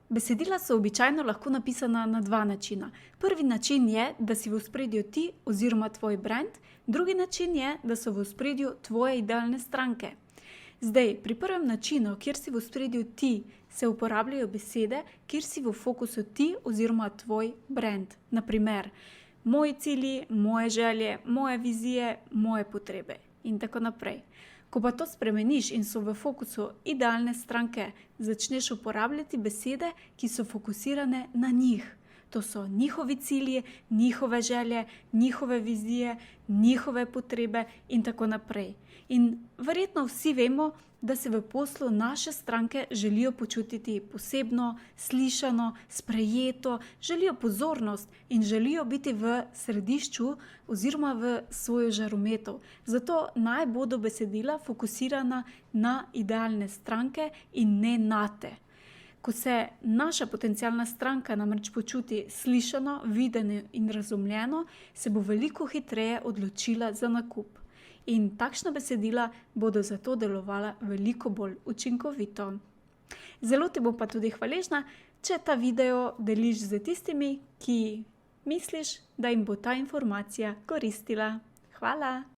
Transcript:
Besedila so običajno lahko napisana na dva načina. Prvi način je, da si v ospredju ti oziroma tvoj brand, drugi način je, da so v ospredju tvoje idealne stranke. Zdaj, pri prvem načinu, kjer si v ospredju ti, se uporabljajo besede, kjer si v fokusu ti oziroma tvoj brand. Naprimer, moji cilji, moje želje, moje vizije, moje potrebe in tako naprej. Ko pa to spremeniš in so v fokusu idealne stranke, začneš uporabljati besede, ki so fokusirane na njih. To so njihovi cilji, njihove želje, njihove vizije, njihove potrebe in tako naprej. In verjetno vsi vemo, da se v poslu naše stranke želijo počutiti posebno, slišano, sprejeto, želijo pozornost in želijo biti v središču oziroma v svojo žarometu. Zato naj bodo besedila fokusirana na idealne stranke in ne nate. Ko se naša potencialna stranka namreč počuti slišano, videno in razumljeno, se bo veliko hitreje odločila za nakup. In takšna besedila bodo zato delovala veliko bolj učinkovito. Zelo ti bom pa tudi hvaležna, če ta video deliš z tistimi, ki misliš, da jim bo ta informacija koristila. Hvala!